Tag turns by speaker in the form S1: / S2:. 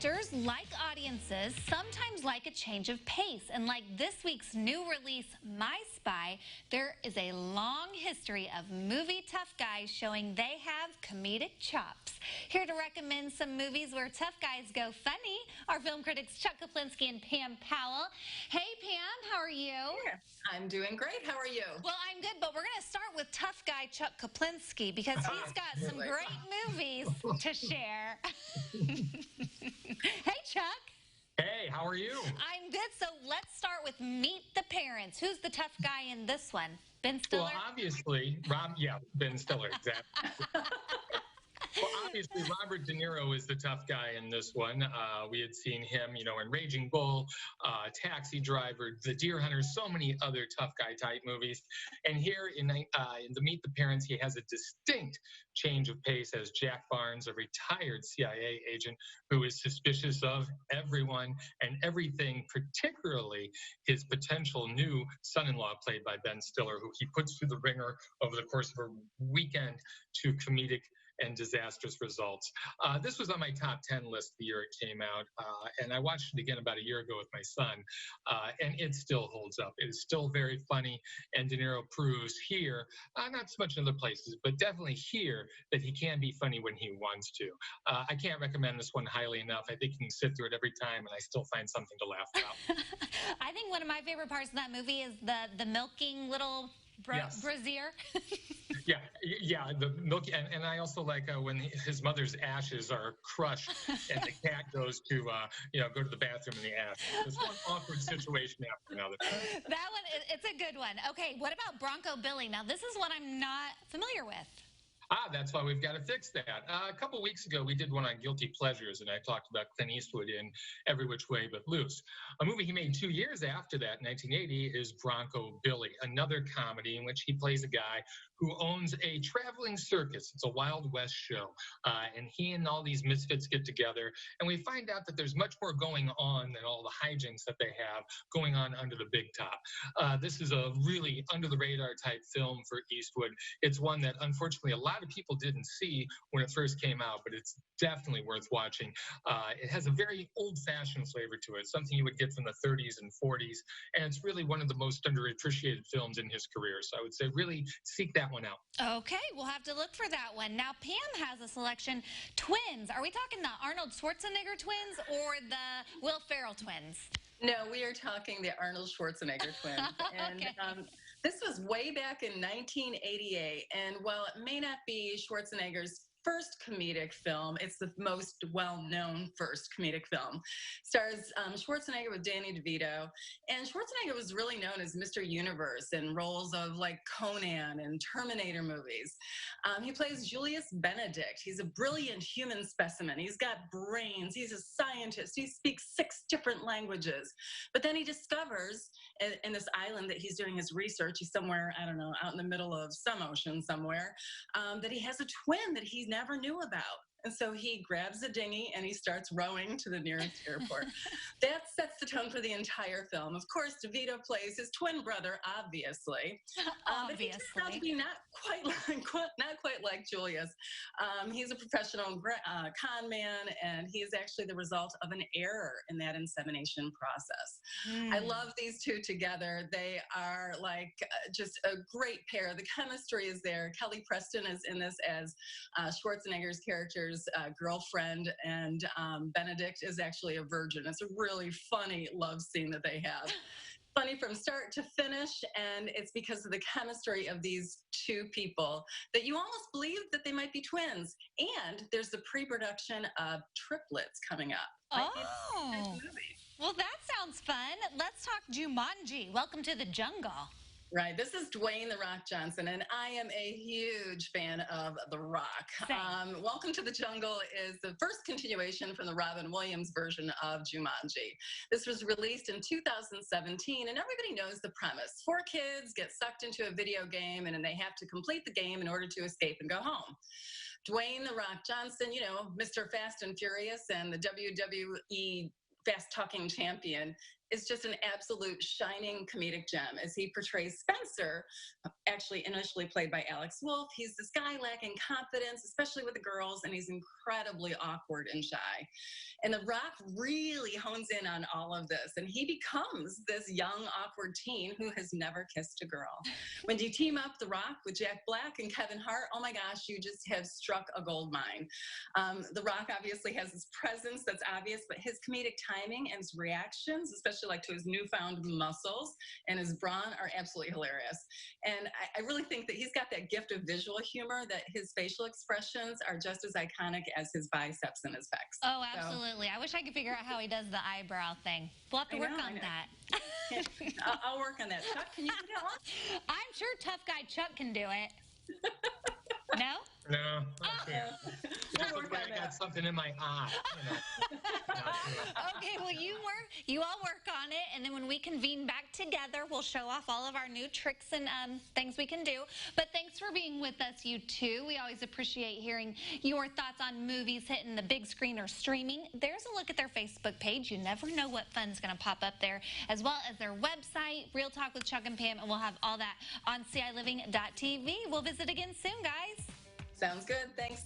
S1: Actors, like audiences, sometimes like a change of pace. And like this week's new release, My Spy, there is a long history of movie tough guys showing they have comedic chops. Here to recommend some movies where tough guys go funny are film critics Chuck Kaplinski and Pam Powell. Hey, Pam, how are you?
S2: Yeah, I'm doing great. How are you?
S1: Well, I'm good, but we're going to start with tough guy Chuck Kaplinski because he's got some
S2: Absolutely.
S1: great movies to share. Hey, Chuck.
S3: Hey, how are you?
S1: I'm good. So let's start with Meet the Parents. Who's the tough guy in this one? Ben Stiller?
S3: Well, obviously, Ben Stiller, exactly. Well, obviously, Robert De Niro is the tough guy in this one. We had seen him, in Raging Bull, Taxi Driver, The Deer Hunter, so many other tough guy type movies. And here in the Meet the Parents, he has a distinct change of pace as Jack Barnes, a retired CIA agent who is suspicious of everyone and everything, particularly his potential new son-in-law, played by Ben Stiller, who he puts through the ringer over the course of a weekend to comedic and disastrous results. This was on my top 10 list the year it came out, and I watched it again about a year ago with my son, and it still holds up. It is still very funny, and De Niro proves here, not so much in other places, but definitely here, that he can be funny when he wants to. I can't recommend this one highly enough. I think you can sit through it every time, and I still find something to laugh about.
S1: I think one of my favorite parts of that movie is the milking little
S3: Yes.
S1: brazier.
S3: Yeah, the milk, and I also like when his mother's ashes are crushed, and the cat goes to, go to the bathroom in the ash. It's one awkward situation after another.
S1: That one, it's a good one. Okay, what about Bronco Billy? Now, this is one I'm not familiar with.
S3: That's why we've got to fix that. A couple weeks ago, we did one on guilty pleasures, and I talked about Clint Eastwood in Every Which Way But Loose. A movie he made 2 years after that, 1980, is Bronco Billy, another comedy in which he plays a guy who owns a traveling circus. It's a Wild West show, and he and all these misfits get together, and we find out that there's much more going on than all the hijinks that they have going on under the big top. This is a really under-the-radar type film for Eastwood. It's one that, unfortunately, a lot of people didn't see when it first came out, but it's definitely worth watching. It has a very old-fashioned flavor to it, something you would get from the 30s and 40s, and it's really one of the most underappreciated films in his career. So I would say really seek that one out.
S1: Okay, we'll have to look for that one. Now, Pam has a selection. Twins. Are we talking the Arnold Schwarzenegger twins or the Will Ferrell twins?
S2: No, we are talking the Arnold Schwarzenegger twins. And
S1: Okay.
S2: this was way back in 1988. And while it may not be Schwarzenegger's first comedic film, it's the most well-known first comedic film. Stars Schwarzenegger with Danny DeVito. And Schwarzenegger was really known as Mr. Universe in roles of like Conan and Terminator movies. He plays Julius Benedict. He's a brilliant human specimen. He's got brains. He's a scientist. He speaks 6 different languages. But then he discovers in this island that he's doing his research, he's somewhere, I don't know, out in the middle of some ocean somewhere, that he has a twin that he never knew about. And so he grabs a dinghy and he starts rowing to the nearest airport. That sets the tone for the entire film. Of course, DeVito plays his twin brother, obviously. But he turns out to be not quite like Julius. He's a professional con man, and he is actually the result of an error in that insemination process. I love these two together. They are like just a great pair. The chemistry is there. Kelly Preston is in this as Schwarzenegger's character's girlfriend, and Benedict is actually a virgin. It's a really funny love scene that they have. Funny from start to finish, and it's because of the chemistry of these two people that you almost believe that they might be twins. And there's the pre-production of triplets coming up.
S1: Oh, well, that sounds fun. Let's talk Jumanji. Welcome to the jungle.
S2: Right. This is Dwayne "The Rock" Johnson, and I am a huge fan of The Rock. Welcome to the Jungle is the first continuation from the Robin Williams version of Jumanji. This was released in 2017, and everybody knows the premise. 4 kids get sucked into a video game, and then they have to complete the game in order to escape and go home. Dwayne "The Rock" Johnson, Mr. Fast and Furious and the WWE fast-talking champion, is just an absolute shining comedic gem as he portrays Spencer, actually initially played by Alex Wolff. He's this guy lacking confidence, especially with the girls, and he's incredibly awkward and shy. And The Rock really hones in on all of this, and he becomes this young, awkward teen who has never kissed a girl. When you team up The Rock with Jack Black and Kevin Hart, oh my gosh, you just have struck a gold mine. The Rock obviously has his presence that's obvious, but his comedic timing and his reactions, especially like to his newfound muscles and his brawn, are absolutely hilarious. And I really think that he's got that gift of visual humor, that his facial expressions are just as iconic as his biceps and his pecs.
S1: Oh, absolutely. I wish I could figure out how he does the eyebrow thing. We'll have to work on that.
S2: I'll work on that. Chuck, can you do that one?
S1: I'm sure tough guy Chuck can do it. No?
S3: No. Okay.
S2: We'll work on
S3: I got
S2: that.
S3: something in my eye.
S1: Okay, well, you all work on it, and then when we convene back together, we'll show off all of our new tricks and things we can do. But thanks for being with us, you two. We always appreciate hearing your thoughts on movies hitting the big screen or streaming. There's a look at their Facebook page. You never know what fun's going to pop up there, as well as their website, Real Talk with Chuck and Pam, and we'll have all that on CILiving.tv. We'll visit again soon, guys.
S2: Sounds good. Thanks.